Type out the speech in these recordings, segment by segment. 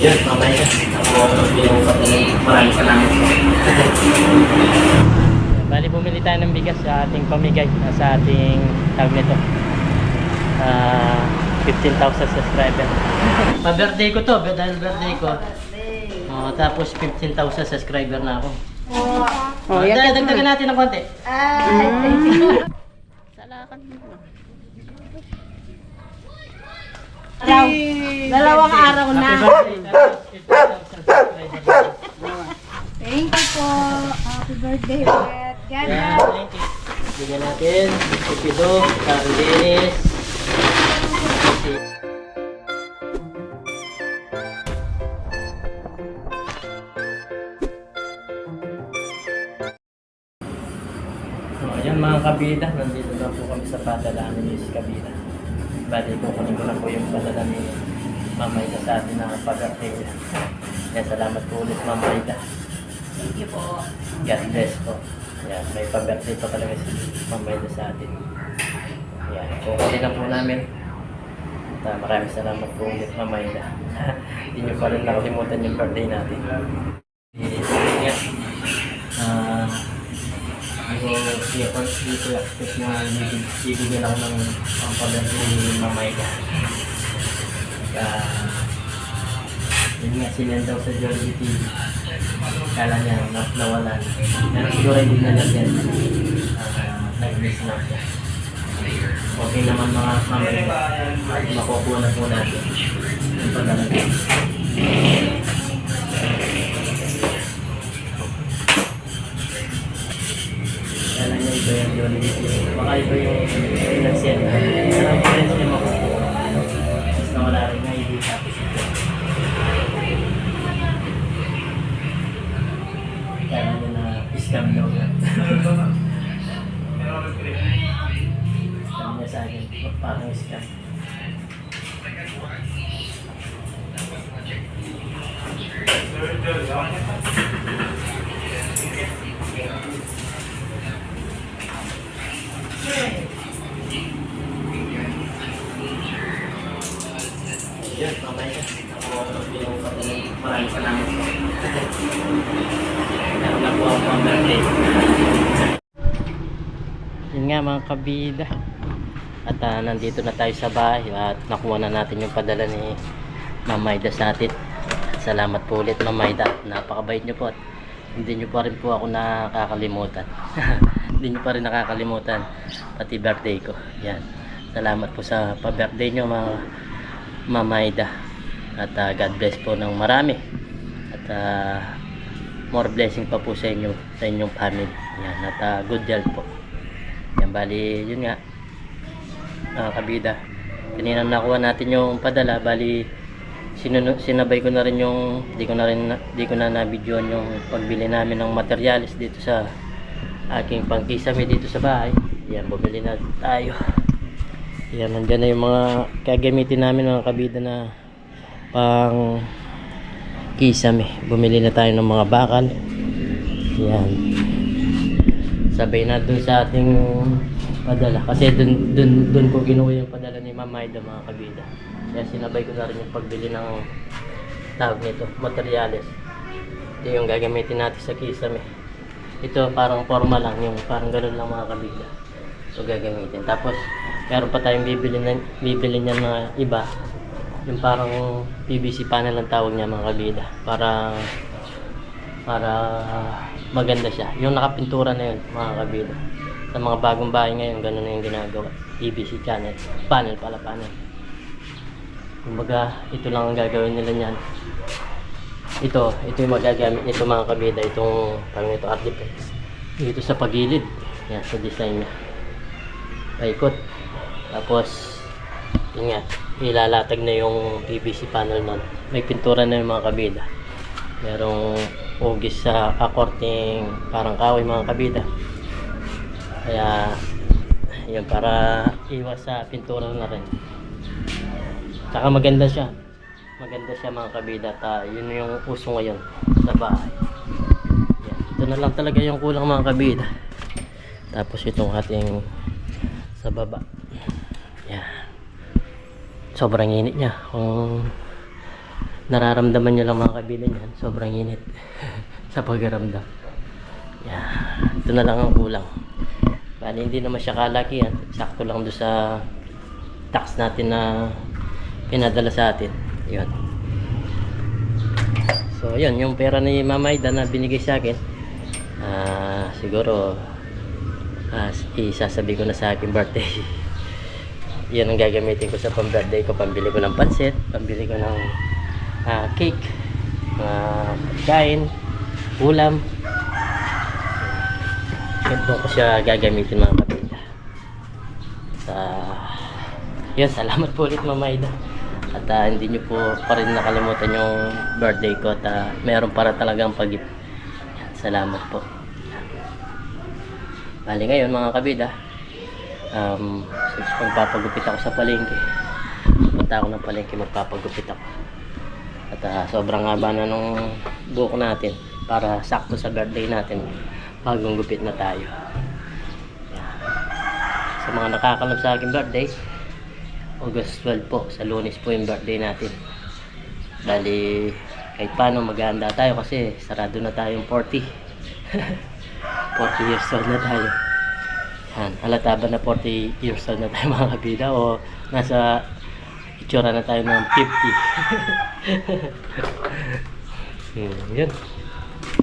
Yun, mamaya na. Ako yung pati maraming salamat po. Bali bumili tayo ng bigas sa ating pamigay sa ating tawag nito. 15,000 subscriber. Pa-birthday ko to, dahil birthday ko. Tapos 15,000 subscriber na ako. Dagdagan natin ng konti. Salakan mo. Dalawang araw na. Happy birthday. Tapos 15,000 subscriber. Thank you po. Happy birthday ulit. Yan, thank you. Bigyan natin. Pipido, Cardenes. Ayan mga kabida, nandito na po kami sa padala ni Miss Kabida. Bali po kunin ko na po yung padala ni Mama Ida sa atin na pag-birthday. Yan, salamat po ulit Mama Ida. Thank you po. God bless po. Yan, may pa-birthday pa talaga si Mama Ida sa atin. Yan, kukunin na po namin. At maraming salamat po ulit Mama Ida. Hindi nyo pa rin nakalimutan yung birthday natin. Yan. Hindi ko expect na bibigyan ako ng pag-birthday ni Mama Ida. Yun nga, sinend daw sa Jollibee TV. Kala niya nawalan. Pero siguro hindi na lang yan. Nag-miss na siya. Okay naman mga mamay. At makukuha na po natin. Yung padala. Kala niya iba yung Jollibee TV. Baka iba yung nag-send. Sarang friends niya makukuha. Tapos nawala rin nga, hindi happy siya. Kaya niya na scam daw na. Scam niya sa akin. Parang scam. Yun, mamaya na. Ako yung pati maraming salamat po. Meron na po ako ang birthday. Yun nga mga kabida. At nandito na tayo sa bahay at nakuha na natin yung padala ni Mama Ida sa atin. Salamat po ulit Mama Ida. Napakabait nyo po at hindi nyo pa rin po ako nakakalimutan. Hindi nyo pa rin nakakalimutan pati birthday ko. Yan. Salamat po sa pa-birthday nyo mga Mama Ida. At God bless po ng marami. At more blessing pa po sa inyo, sa inyong family. Yan. At good health po. Yan, bali yun nga kabida, kanina nakuha natin yung padala. Bali sinabay ko na rin yung di ko na na-videoan yung pagbili namin ng materials dito sa aking pangkisame dito sa bahay. Yan, bumili na tayo. Yan, nandyan na yung mga kagamitin namin mga kabida na pang kisame. Bumili na tayo ng mga bakal. Yan, sabay na dun sa ating padala kasi dun ko kinuha yung padala ni Mama Ida mga kabida. Kaya sinabay ko na rin yung pagbili ng tawag nito, materials. Ito yung gagamitin natin sa kisame. Ito parang forma lang, yung parang gano'n lang mga kabida. So gagamitin. Tapos meron pa tayong bibili niya na iba. Yung parang PVC panel ang tawag niya mga kabida. Para maganda siya. Yung nakapintura na yun mga kabida. Sa mga bagong bahay ngayon, gano'n na yung ginagawa. PVC panel pala. Kumbaga, ito lang ang gagawin nila niyan. Ito yung magagamit nito mga kabida. Itong parang ito art defense. Dito sa pagilid. Yan, sa design niya. Paikot. Tapos, yun nga, ilalatag na yung PVC panel nun. May pintura na yung mga kabida. Merong hugis sa akorting parang kahoy mga kabida. Kaya yun, para iwas sa pintura na rin. Saka maganda siya mga kabida. Yun yung uso ngayon sa bahay. Yan. Ito na lang talaga yung kulang mga kabida. Tapos itong ating sa baba. Yan. Sobrang init niya. Kung nararamdaman nyo lang mga kabila niyan, sobrang init sa pagramdam. Yan, ito na lang ang kulang. Bali hindi naman siya kalaki yan, sakto lang doon sa tax natin na pinadala sa atin. Yun. So yun, yung pera ni Mama Aida na binigay sa akin, siguro isasabi ko na sa aking birthday. Yan ang gagamitin ko sa pang-birthday ko. Pambili ko ng pansit, pambili ko ng cake, kain, ulam. Ito ko siya gagamitin mga kapita. Yun, salamat po ulit Mama Aida. At hindi nyo po pa rin nakalimutan yung birthday ko. At meron para talagang pag-gift. Salamat po. Bali ngayon mga kabida, magpapagupit ako sa palengke. Punta ako ng palengke, magpapagupit ako. At sobrang haba na nung buhok natin para sakto sa birthday natin. Bagong gupit na tayo. Yan. Sa mga nakakalap sa aking birthday, August 12 po, sa Lunes po yung birthday natin. Bali, kahit paano maghahanda tayo kasi sarado na tayong 40. 40 years old na tayo. Yan, halata ba na 40 years old na tayo mga kabida o nasa itsura na tayo ng 50. Yun.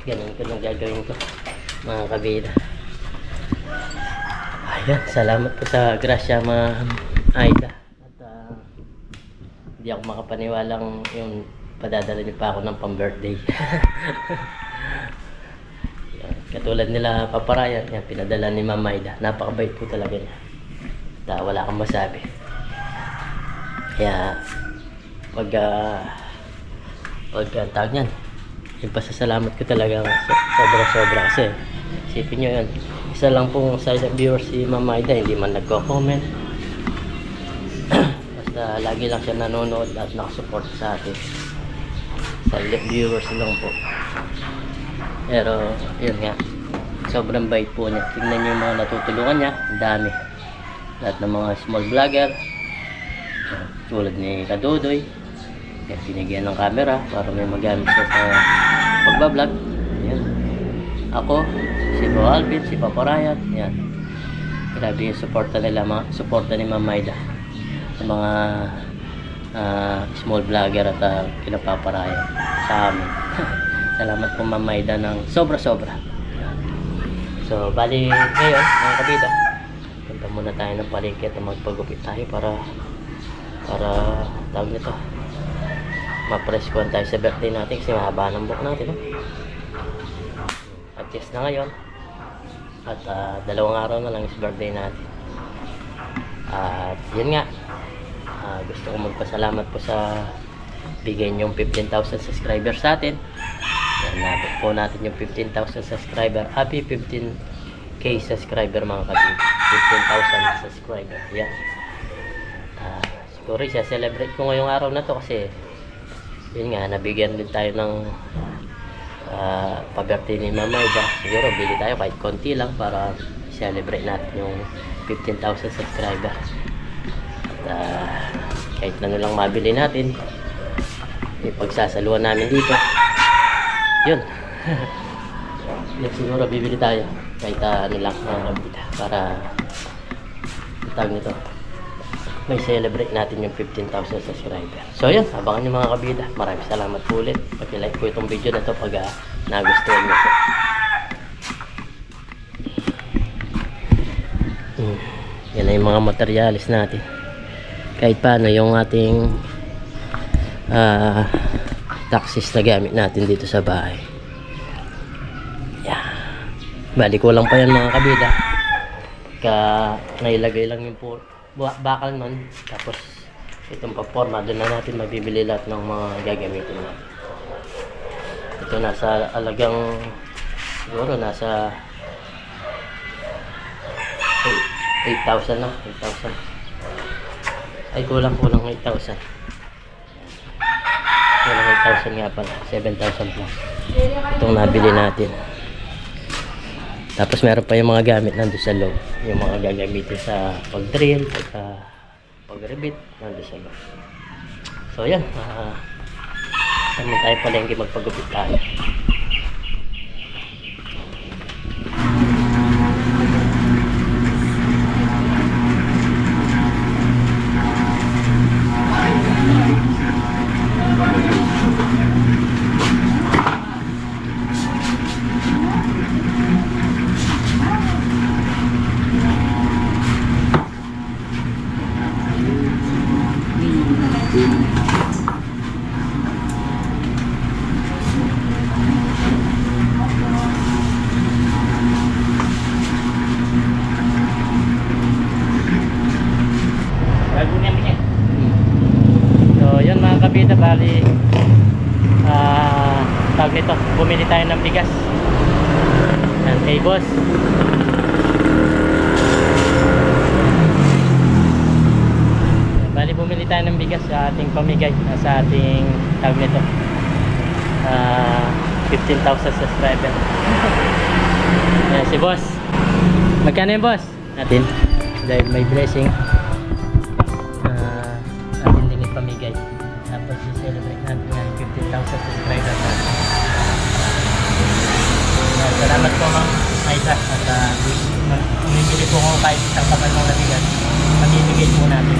Ganun ko lang gagawin ko mga kabida. Ayan, salamat po sa grasya Ma'am Aida. At hindi ako makapaniwalang yung padadala niyo pa ako ng pang-birthday. Katulad nila Paparayan, yan, pinadala ni Ma'am Aida. Napakabait po talaga niya. At wala kang masabi. Kaya pag tawag niyan, yung pasasalamat ko talaga sobra kasi isipin nyo yun, isa lang pong silent viewer si Ma'am Aida, hindi man nagko-comment. Basta lagi lang siya nanonood at nakasupport sa atin. Silent viewers lang po. Pero yun nga, sobrang bait po niya. Tingnan nyo yung mga natutulungan niya, ang dami. Lahat ng mga small vlogger tulad ni Kadudoy, yan, binigyan ng camera para may magamit siya sa pagbablog. Yan. Ako, si Bro Alvin, si Paparayan, yan. Grabe yung suporta nila, suporta ni Ma'am Aida sa mga small vlogger at kinapaparayan sa amin. Salamat po Ma'am Aida ng sobra-sobra. So, bali ngayon, mga kabida, punta muna tayo ng palengke at magpagupit tayo para tawag nito, ma-press-con tayo sa birthday natin kasi mahaba ng buhok natin. Adjust na ngayon at 2 araw na lang is birthday natin. At yun nga, gusto ko magpasalamat po sa bigay niyong 15,000 subscribers sa atin. Nabot po natin yung 15,000 subscriber. Happy 15k subscriber mga kabib. 15,000 subscriber. Yan. Siguro siya-celebrate ko ngayong araw na to kasi yun nga, nabigyan din tayo ng pa-birthday ni Ma'am Aida. Siguro bili tayo kahit konti lang para celebrate natin yung 15,000 subscriber. At kahit ano lang mabili natin, ipagsasaluhan namin dito. Yun. Yan, siguro bibili tayo kahit ano lang mga kabida para tawag nito, may celebrate natin yung 15,000 subscriber. So yun, abangan nyo mga kabida. Maraming salamat po ulit. Pag-like po itong video na to pag nagustuhan nyo po. Yan na yung mga materialis natin. Kahit paano yung ating taxis na gamit natin dito sa bahay. Yeah. Bali ko lang pa yan mga kabida. Nailagay lang yung bakal nun. Tapos itong paporma, doon na natin mabibili lahat ng mga gagamitin natin. Ito nasa alagang siguro nasa 8,000 na. 8,000. Ay kulang 8,000. Kulang 8,000 nga pala. 7,000 plus. Itong nabili natin. Tapos meron pa yung mga gamit nandun sa loob. Yung mga gagamitin sa pag-drill, pag-rebit, nandun sa loob. So yan. Kami tayo palengke magpagupit tayo. So yun mga kabida, bali tawag nito, bumili tayo ng bigas yan kay boss. Bali bumili tayo ng bigas sa ating pamigay, sa ating tawag nito 15,000 subscriber. Yan si boss. Magkano yung boss? Natin dahil may blessing atin din ipamigay, tapos i-celebrate natin yung 15,000 subscriber natin. Salamat po Ma'am Maida at umibili po ko kahit isang kabanong na bigas, matibigay po natin.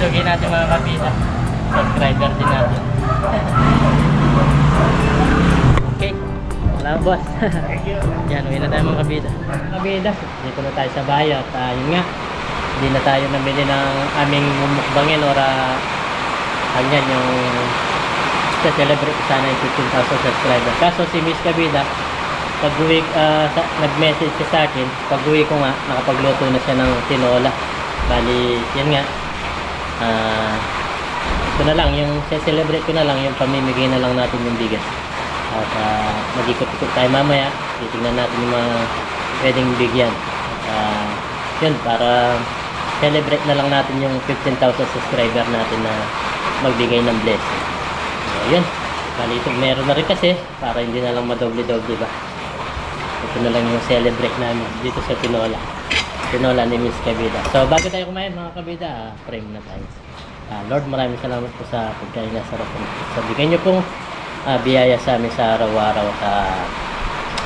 Sugin natin mga kabida, subscriber din natin. Okay, salamat boss. Yan, uwi na tayo mga kabida. Kabida, dito na tayo sa bahay at yun nga, hindi na tayo namili ng aming mumukbangin or ganyan yung celebrate sana yung 15,000 subscriber. Kaso si Miss Kabida, pag uwi, nag-message siya sa akin, pag uwi ko nga, nakapagluto na siya ng tinola. Bali, yan nga, ito na lang, yung celebrate ko na lang, yung pamimigay na lang natin yung bigas. At mag-ikot-ikot tayo mamaya, titignan natin yung mga pwedeng bigyan. Yun, para celebrate na lang natin yung 15,000 subscriber natin na magbigay ng blessing. Yun, bali ito, meron na rin kasi, para hindi na lang madoble-doble ba. Ito na lang yung celebrate namin dito sa tinola ni Miss Kabida. So bago tayo kumain mga kabida, frame na tayo. Lord, maraming salamat po sa pagkain na sarap po. So bigyan niyo pong biyaya sa amin sa araw-araw at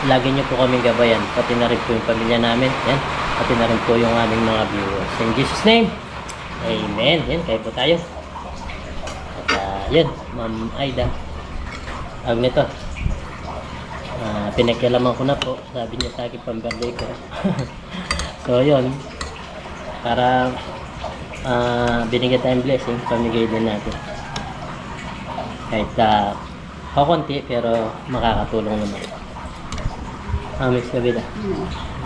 lagi niyo po kaming gabayan, pati na rin po yung pamilya namin, yan, pati na rin po yung aming mga viewers. In Jesus name, amen. Yan, kayo po tayo. At yan, Ma'am Aida, ang nito, pinakialaman ko na po, sabi niya sa akin pang-birthday ko. So yun, para binigyan tayong blessing, pamigay din natin. Kahit kakunti, pero makakatulong naman. Miss Kabida.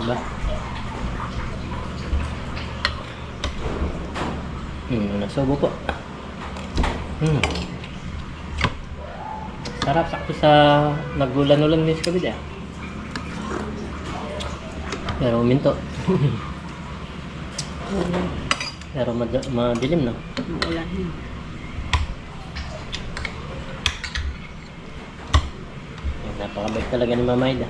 Diba? Nasubo po. Sarap, sakto sa nagulan-ulan Miss Kabida. Pero uminto. Pero madilim na. Wala na. Napakabait talaga ni Mama Aida.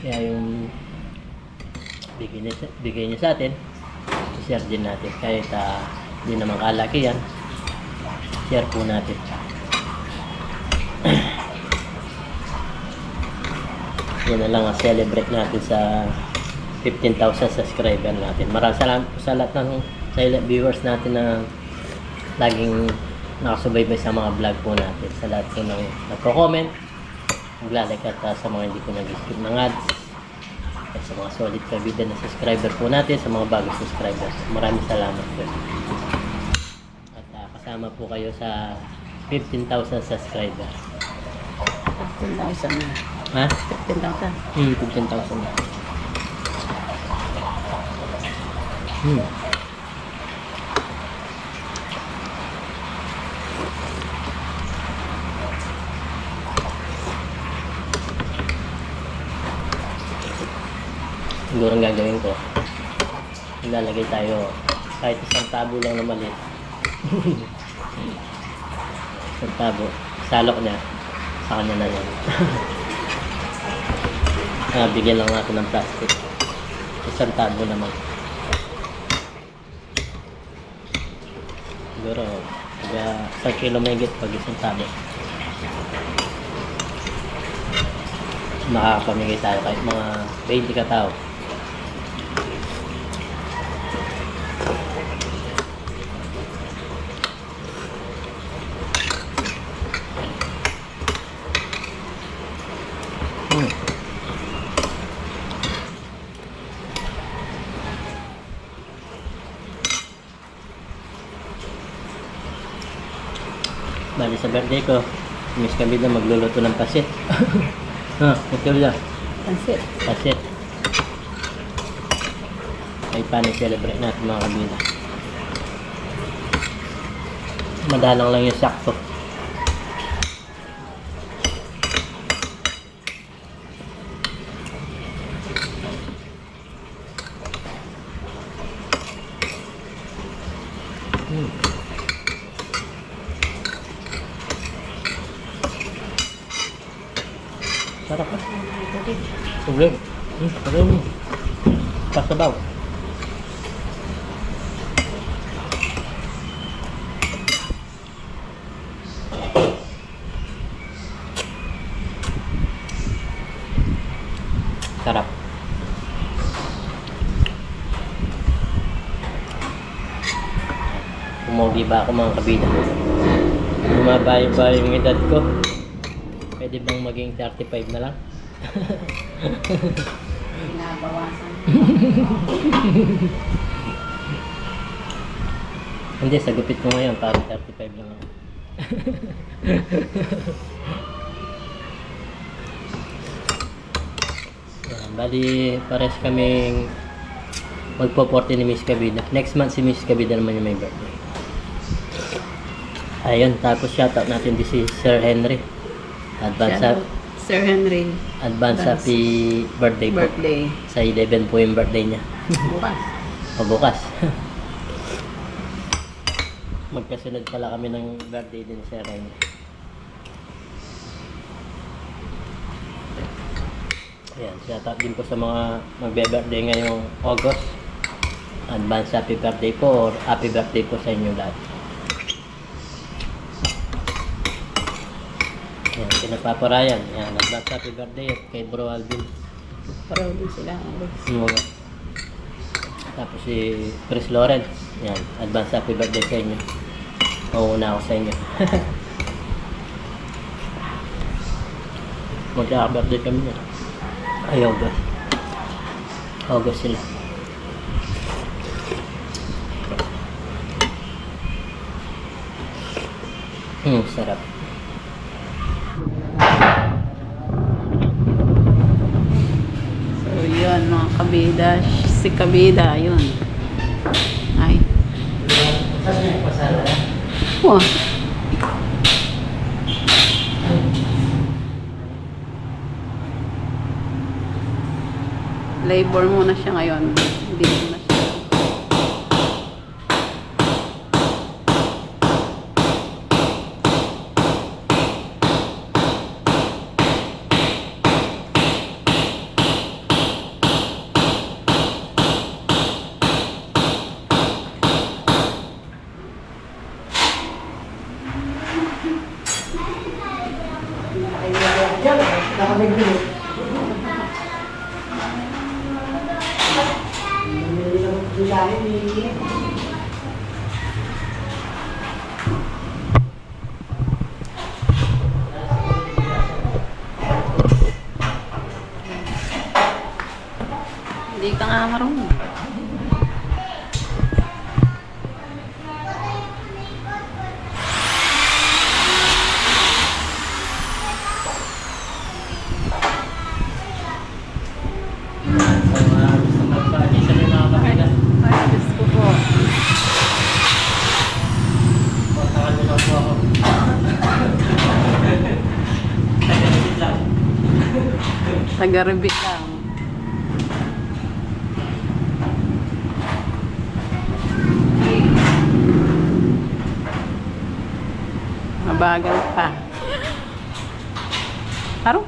Kaya yung bigay niya sa atin, i-share din natin. Kahit hindi naman kalaki yan, share po natin. Yan na lang ang celebrate natin sa 15,000 subscriber natin. Maraming salamat po sa lahat ng silent viewers natin na laging nakasubaybay sa mga vlog po natin. Sa lahat po ng nagko-comment, naglalike at sa mga hindi po nag-skip ng ads. At sa mga solid kabida na subscriber po natin, sa mga bagong subscribers. Maraming salamat po. At kasama po kayo sa 15,000 subscriber. 15,000 na. Ha? 15,000. 15,000 na. Siguro ang gagawin ko, ilalagay tayo kahit isang tabo lang na maliit. Isang tabo. Salok niya. Sa kanya na yan. Bigyan lang natin ng plastic. Isang tabo naman. Siguro, sa kilo may higit pag isang tabo. Makakapamigay tayo kahit mga 20 katao. Bali sa birthday ko, Miss Camila magluluto ng pasit. Ito lang. Pansit. Pasit. Ay paano celebrate natin mga kabila. Madalang lang yung sakto. Sarap ka. Ulit. Parang pasabaw. Sarap. Umuwi ba ako mga kabida? Bumaba ba yung edad ko? Pwede bang maging 35 na lang? Pinabawasan. Hindi, sa gupit ko ngayon, parang 35 lang ako. Yan, bali, pares kaming magpo-40 ni Miss Kabida. Next month si Miss Kabida naman yung may birthday. Ayun, tapos shoutout natin din si Sir Henry. Sir Henry. Advance happy birthday po. Birthday. Sa 11 po yung birthday niya. Bukas. O bukas. Magkasunod pala kami ng birthday din sa Henry. Ayan, shoutout din po sa mga magbe-birthday ngayong August. Advance happy birthday po or happy birthday po sa inyo lahat. Ayan, pinapaparayan. Ayan, advance happy birthday at kay Bro Alvin. Pareho din sila. Mga. Tapos si Chris Lawrence. Ayan, advance happy birthday sa inyo. Mauuna ako sa inyo. Magka-birthday kami na. Ay, August. August sila. Sarap. So, yun mga kabida. Si kabida, yun. Ay. Saan yung pasala? Wah. Labor muna siya ngayon. Hindi muna siya. Hindi ka nga marunong. Ay, Diyos ko po. Taga-ribit lang. Mabagal pa. Taro.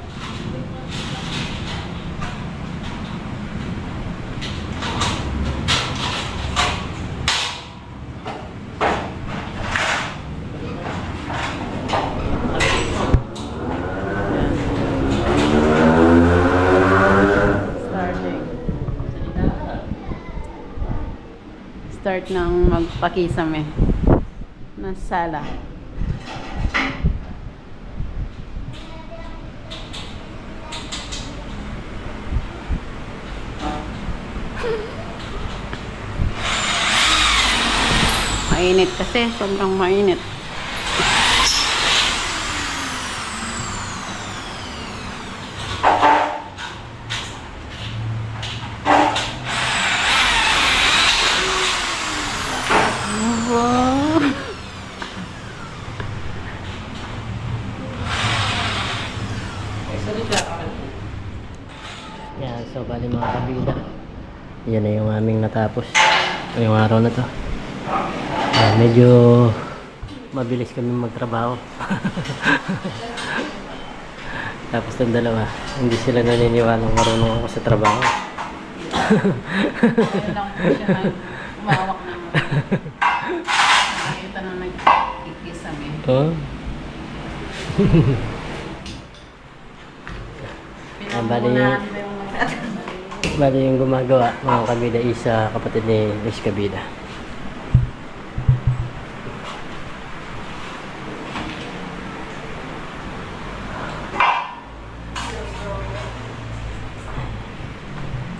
Start ng magpakisame ng sala. Mainit kasi, sobrang mainit. Yan, so bali mga kabida. Yan na yung aming natapos. Yung araw na to. Medyo mabilis kami magtrabaho. Tapos itong dalawa, hindi sila naniniwalang marunong ako sa trabaho. Kaya lang po siya umawak naman. Nakita na nagkikisame. Oh? Pinamunahan ba yung Bali yung gumagawa mga kabida isa kapatid ni Luis Kabida.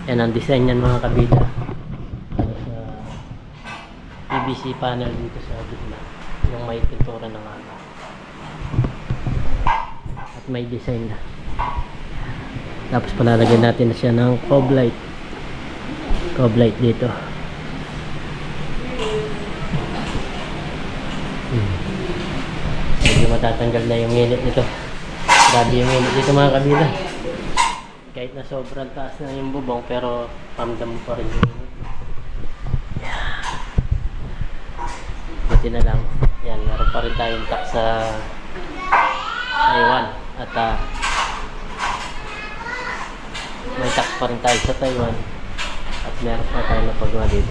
Yan ang design yan mga kabida. Ano sa PVC panel dito sa gitna. Yung may pintura ng aga. At may design na. Tapos palalagyan natin na siya ng cob light. Cob light dito. Medyo matatanggal na yung init nito. Grabe yung init dito mga kabila. Kahit na sobrang taas na yung bubong pero ramdam mo pa rin yung init. Buti na lang. Yan, meron pa rin tayong tax sa Taiwan. At may tax pa rin tayo sa Taiwan. At meron pa tayo na pagawa dito.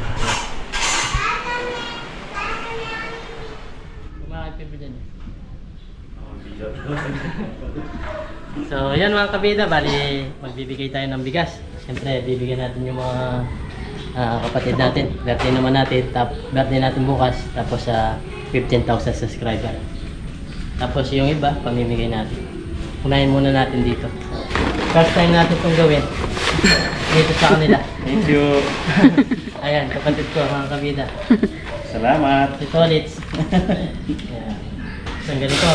Kumain pa dyan. So, yan mga kabida. Bali, magbibigay tayo ng bigas. Siyempre, bibigyan natin yung mga kapatid natin. Birthday naman natin. Birthday natin bukas. Tapos 15,000 subscriber. Tapos yung iba, pamimigay natin. Unahin muna natin dito. First time natin itong gawin. Dito sa kanila. Thank you. Ayan, kapatid ko, mga kabida. Salamat. Si Tolitz. Ayan. Isang ganito.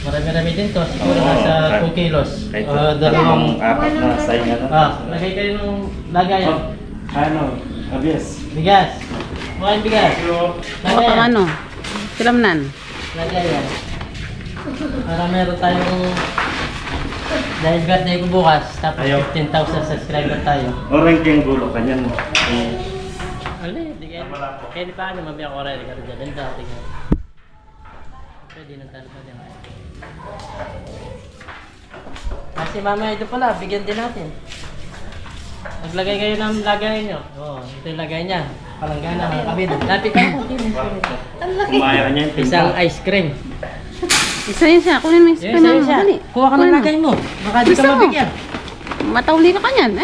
Marami-rami din to. Siguro nasa 2 kilos. Kahit Dalawang... apat na sa inyo na. Lagay kayo ng lagayan. Ano? Abiyas. Bigas. Mukhang bigas. Pang ano? Silamnan. Lagayan. Para meron tayong... Dahil birthday ko bukas, tapos Ayaw. 15,000 subscriber tayo. Orang keng gulo kanyan. Alin, di kayo. Kaya di pa ano, mabiyak ko rin. Kaya dyan, dati nga. Pwede nang talo pa dyan. Kasi mama, ito pala, bigyan din natin. Maglagay kayo ng lagay nyo. Oo, ito yung lagay niya. Palanggana, mga kabid. Lapit ka mo. Kumaya niya yung Isang ice cream. Isa yun siya. Kunin mo yung spoon Yes, na. Dali. kuha ka ng lagay mo. Baka di ka Gusto mo? mabigyan. Matauli ka kanyan.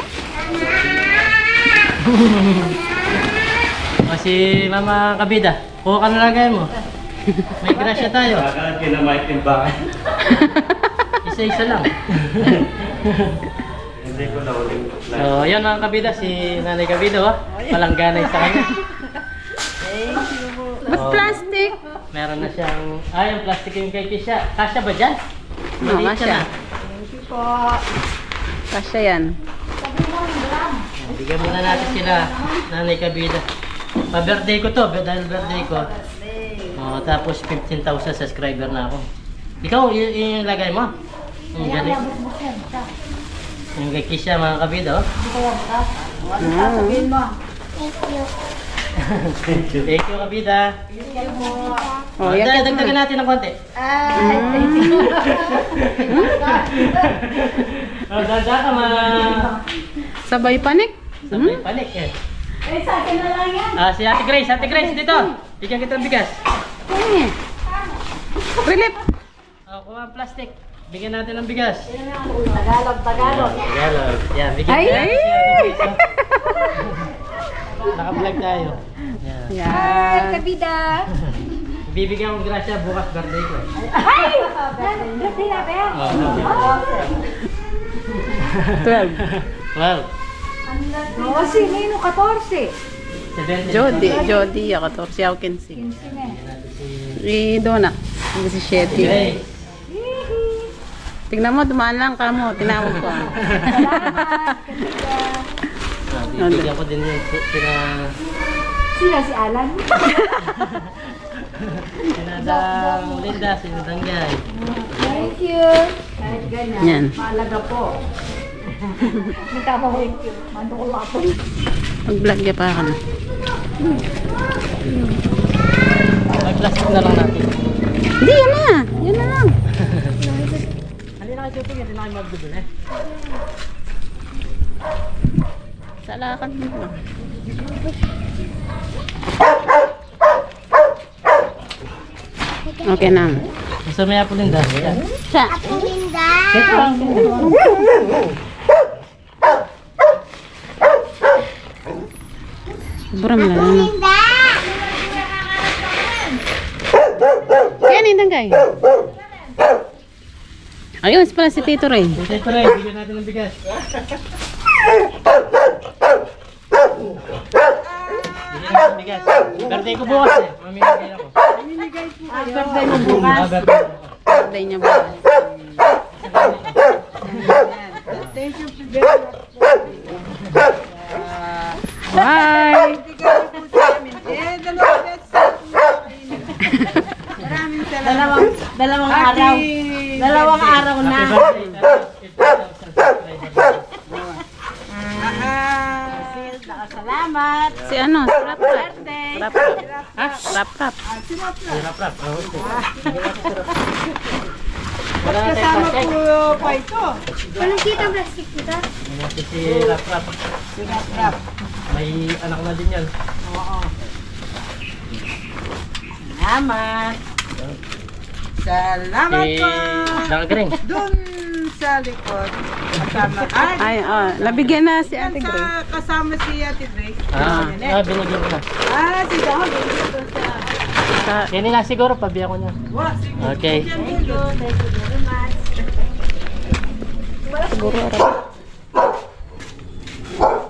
O si Mama Kabida, kuha ka ng lagay mo. May grasya tayo. Kakalat kayo na may timbangan. Isa-isa lang. Hindi ko na uling. So, yan mga kabida, si Nanay Kabida, palangganay sa kanya. Ba't plastic? Meron na siyang, yung plastic yung kay Kisha. Kasya ba dyan? Oo, Maliit kasya. na. Kasya yan. Bigyan muna natin sila, Nanay Kabida. Pa-birthday ko to, dahil birthday ko. Tapos 15,000 subscriber na ako. Ikaw, yung lagay mo? Yung galing. Yung kay Kisha mga kabida, oh. Thank you, kabida. Oh, yakit mo Dagdagan na. natin ng konti. Dada ka Sabay panik. sabay panik eh. Sa akin na lang yan. Si Ate Grace dito. Bigyan kita ng bigas. Eh. Relief. Kuha ang plastic. Bigyan natin ng bigas. Tagalog. Tagalog. Yan, bigyan Ay! natin si Ate Grace. Naka-vlog tayo. Yan. Yan. kabida. Bibigyan kong grasya bukas birthday ko. Ay! Birthday na ba yan? 12. 12. Oo, sino yun? 14. 17. Jody, ako 14 ako 15. 15 na. Dona, 17. Grace. Tingnan mo, dumaan lang ka mo, tinawag ko. Salamat, kabida. Bibigyan ko din yun. Sino si Alan? Sinadang Linda, sinadang Jai. Thank you. Kahit ganyan. Yan. Maalaga po. Nagkama ko yung mando ko ako. Mag-vlog ka pa ka na. Mag-plastic na lang natin. Hindi, yan na. Yan na lang. Halina kayo shooting, hindi na kayo mag-double eh. Sa lakad mo. Okay na. Gusto mo po Linda? Siya. Ito lang. Sobrang lalo. Yan, hindang kay. Ayun, pala si Tito Ray. Ito rin, bigyan natin ng bigas. Bigyan natin ng bigas. Birthday ko bukas eh. Mamimigay ako. Birthday mo bukas. Birthday. Birthday niya ba? Thank you very much. Bye! Dalawang araw. Dalawang araw na. Happy birthday. 50,000 subscribers. Salamat. Si ano? Rap rap. Rap rap. Ha? Rap rap. Rap-rap. Kasama ko pa ito. Walang kita plastic dito. Ito si Rap-rap. Rap. May anak na din yan. Oo. Salamat. Salamat Si po. Nakagreng. Doon sa likod. Kasama. Ay, oh, nabigyan na si Ate Grace. Kasama si Ate Grace. Binigyan ko na. Si Dahon. Dito sa... Sa, Yan na siguro, pabiya ko niya. Wow, sige. Okay. Thank you. Thank you very much. siguro rap.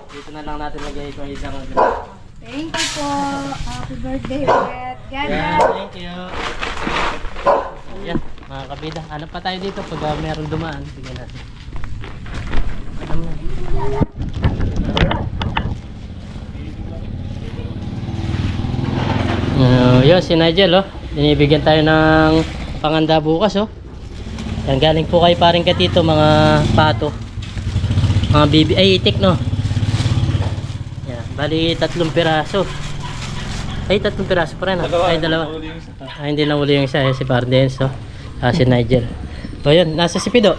Dito na lang natin lagay ito ang isang Thank you po. Happy birthday ulit. God Yeah, bless. thank you. Yan, mga kabida. Hanap pa tayo dito pag meron dumaan. Bigyan natin. Alam na. Yun, si Nigel, oh. Binibigyan tayo ng panganda bukas, oh. Yan, galing po kay paring Katito, mga pato. Mga bibi, ay itik, no. Yan, bali 3 piraso. Ay, 3 piraso pa rin, oh. Ay, 2. Ay, hindi lang uli yung isa, si Pardenz, oh. Si Nigel. O, yun, nasa si Pido.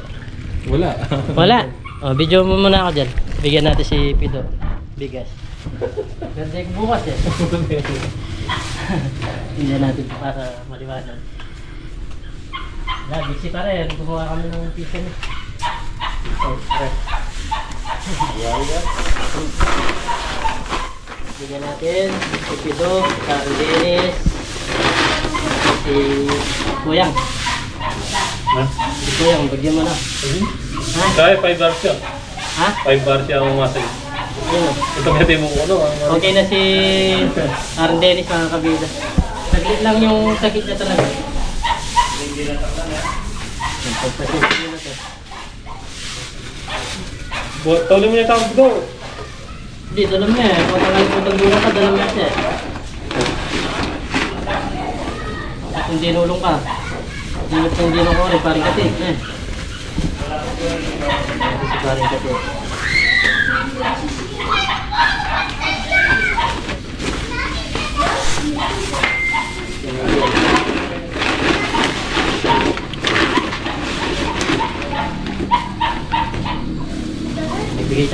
Wala. Wala. O, video mo muna ako dyan. Bigyan natin si Pido. Bigas. Ganda yung bukas, eh. Hindi natin para maliwanag. Wala, busy pa rin. Gumawa kami ng pizza niya. Oh, right. Bigyan natin si Pido, si Dennis, si Kuyang. Si Kuyang, bagyan mo na. Ha? Kaya 5 bars siya. Ha? 5 bars siya ang masay. Yun. Ito kaya mo ano. Okay na si Aaron Dennis, mga kabida. Saglit lang yung sakit niya talaga. Yung pagpasensya na to. Tawalin mo niya tawag ko. Hindi, dalam niya eh. Kung talagang putang-gula ka, dalam niya siya eh. At kung dinulong ka, dinulong kung dinulong ko rin, paring katit eh. Ito si paring katit.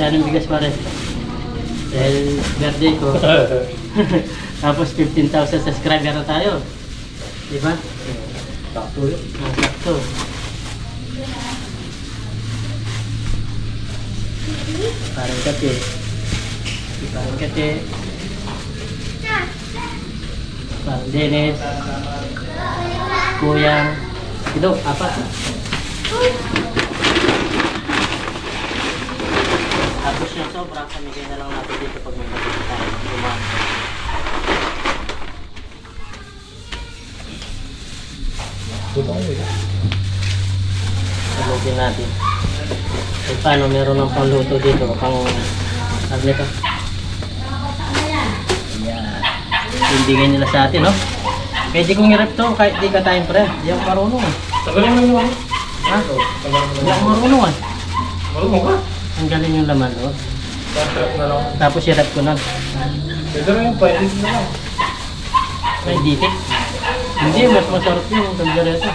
magkano yung bigas pare? Dahil birthday ko. Tapos 15,000 subscriber na tayo. Diba? Sakto yun. Sakto. Parang kati. Parang kati. Parang Dennis. Kuyang. Ito, apat. Tapos yung sobra, pamigay na lang natin dito pag may nabili tayo. Lumaan. Sagutin natin. So, paano meron ng pangluto dito? Pang ano nito? Ayan. Ibigay nila sa atin, no? Pwede kong i-rep to kahit di ka tayong pre. Di ako marunong eh. Tagalin mo yung ano? Ha? Di ako marunong eh. Marunong ka? Ang galing yung laman, no? Contract na lang. Tapos i-rep ko nun. Pwede rin yung pilot na lang. May ditik. Hindi, mas masarap yung kaldereta.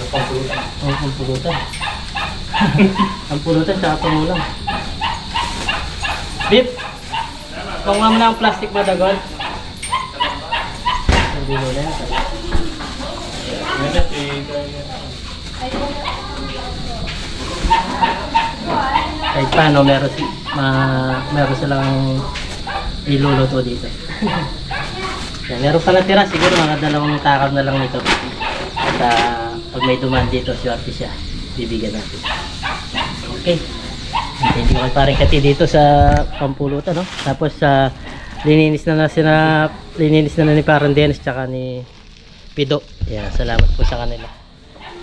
Pangpulutan. Ang pulutan. Ang pulutan sa pangulang. Bip! Kung mo na ang plastic madagon. Hindi mo na yan. Ganyan, Kahit paano, meron silang iluluto dito. Yan, meron pa natira, siguro mga 2 takal na lang nito. At pag may dumaan dito, swerte siya. Bibigyan natin. Okay. Hindi ko parang kati dito sa pampulutan, no? Tapos lininis na ni parang Dennis tsaka ni Pido. Yan, salamat po sa kanila.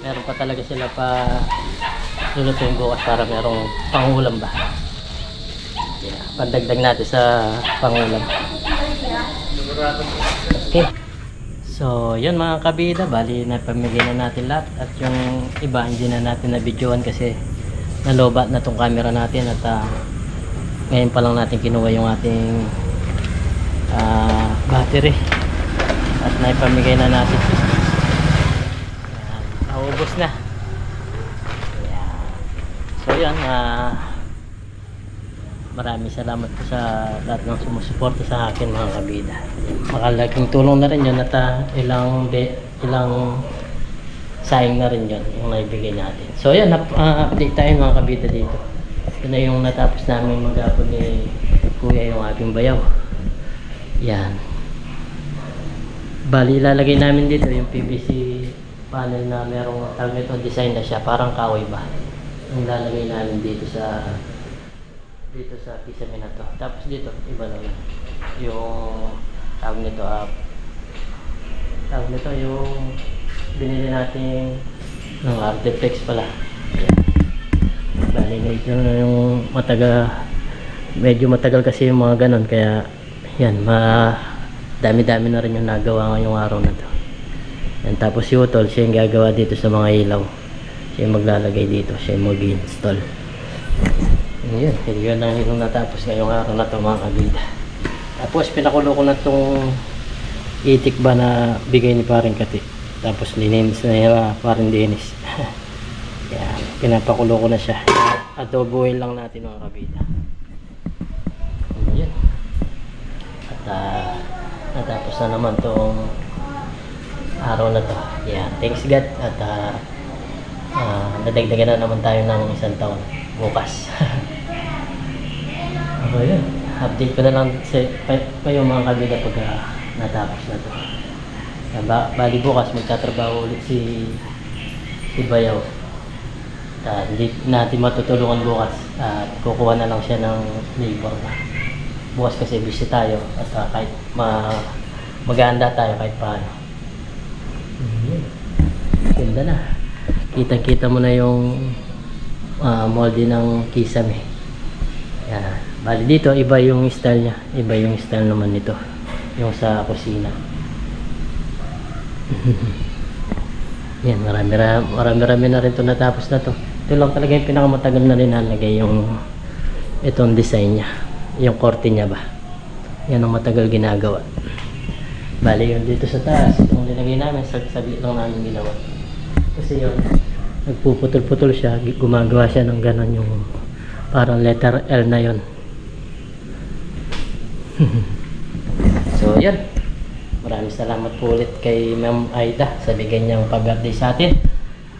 Meron pa talaga sila pa lulutuin bukas para merong pangulam ba. Yeah, pandagdag natin sa pangulam. Okay. So, yun mga kabida, bali na pamigay na natin lahat at yung iba hindi na natin na-videoan kasi nalobat na tong camera natin at ngayon pa lang natin kinuha yung ating battery at naipamigay na natin. Naubos na. Ayan. So yun, maraming salamat po sa lahat ng sumusuporta sa akin mga kabida. Makalaking tulong na rin yun at ilang sayang na rin yun yung naibigay natin. So yan, update tayo mga kabida dito. Ito na yung natapos namin maghapon ni Kuya yung ating bayaw. Yan. Bali, ilalagay namin dito yung PVC panel na merong tawag nito, design na siya, parang kahoy ba. Yung lalagay namin dito sa kisame na to. Tapos dito, iba lang yun. Yung tawag nito yung binili natin ng Artiflex pala. Yan. Bali, yung medyo matagal kasi yung mga ganon, kaya yan, dami-dami na rin yung nagawa ngayong araw na to. Yan, tapos si Utol, siya yung gagawa dito sa mga ilaw. Siya yung maglalagay dito, siya yung mag-install. Yun, yun ang yung natapos ngayong araw na to mga kabida. Tapos pinakulo ko na itong itik ba na bigay ni paring Kati. Tapos lininis na nila paring Dennis. Yan, pinapakulo ko na siya. Adobohin lang natin mga kabida. Yun. At natapos na naman itong araw na to. Yeah, thanks God at nadagdagan na naman tayo ng 1 taon bukas. Okay, yun. Update ko na lang kayo mga kabida pag natapos na to. Bali bukas magtatrabaho ulit si Bayaw. Hindi natin matutulungan bukas at kukuha na lang siya ng labor na. Bukas kasi busy tayo at kahit mag-aanda tayo kahit paano. Ganda na. Kita-kita mo na yung molde ng kisame. Yan. Bali dito, iba yung style niya. Iba yung style naman nito. Yung sa kusina. Yan, marami na rin ito natapos na to. Ito lang talaga yung pinakamatagal na rin nalagay yung itong design niya. Yung korte niya ba. Yan ang matagal ginagawa. Bali yun dito sa taas, itong nilagay namin, sabi lang namin ginawa. Kasi yun, nagpuputol-putol siya, gumagawa siya ng ganon yung parang letter L na yun. So, yun. Maraming salamat po ulit kay Ma'am Aida sa bigyan niyang pag-birthday sa atin.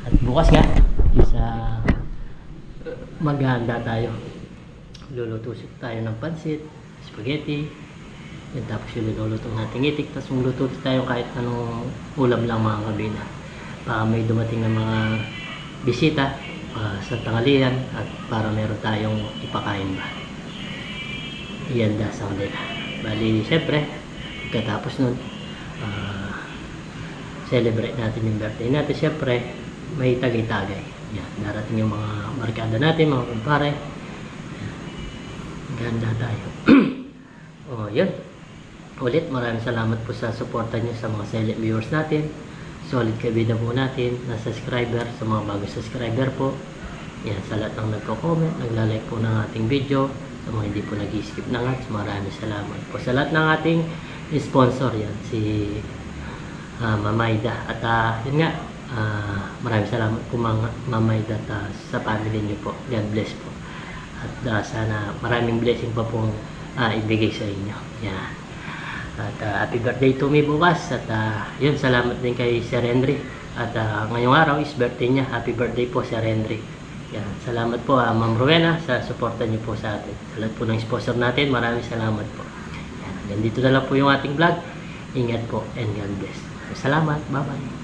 At bukas nga, isa maghahanda tayo. Luluto tayo ng pansit, spaghetti, yan, tapos yung luluto natin itik, tapos luluto tayo kahit anong ulam lang mga kabina. Para may dumating ng mga bisita sa tanghalian at para meron tayong ipakain ba. Ihanda sa kanila. Bali, syempre, pagkatapos nun, celebrate natin yung birthday natin. Syempre, may tagay-tagay. Yan, darating yung mga barkada natin, mga kumpare. Ganda tayo. Oh, yun. Ulit, maraming salamat po sa suporta nyo sa mga silent viewers natin. Solid kabida po natin na subscriber, sa mga bagong subscriber po. Yan, sa lahat ng nagko-comment, naglalike po ng ating video. Sa mga hindi po nag-skip ng ads, maraming salamat po. Sa lahat ng ating sponsor, yan, si Mamayda. At yun nga, maraming salamat po Mamayda sa family nyo po. God bless po. At sana maraming blessing pa pong ibigay sa inyo. Yan. At happy birthday to me bukas. At yun, salamat din kay Sir Henry. At ngayong araw is birthday niya. Happy birthday po Sir Henry. Yan. Salamat po Ma'am Rowena sa suporta niyo po sa atin. Sa lahat po ng sponsor natin, maraming salamat po. Yan. Ganito na lang po yung ating vlog. Ingat po and God bless. Salamat. Bye-bye.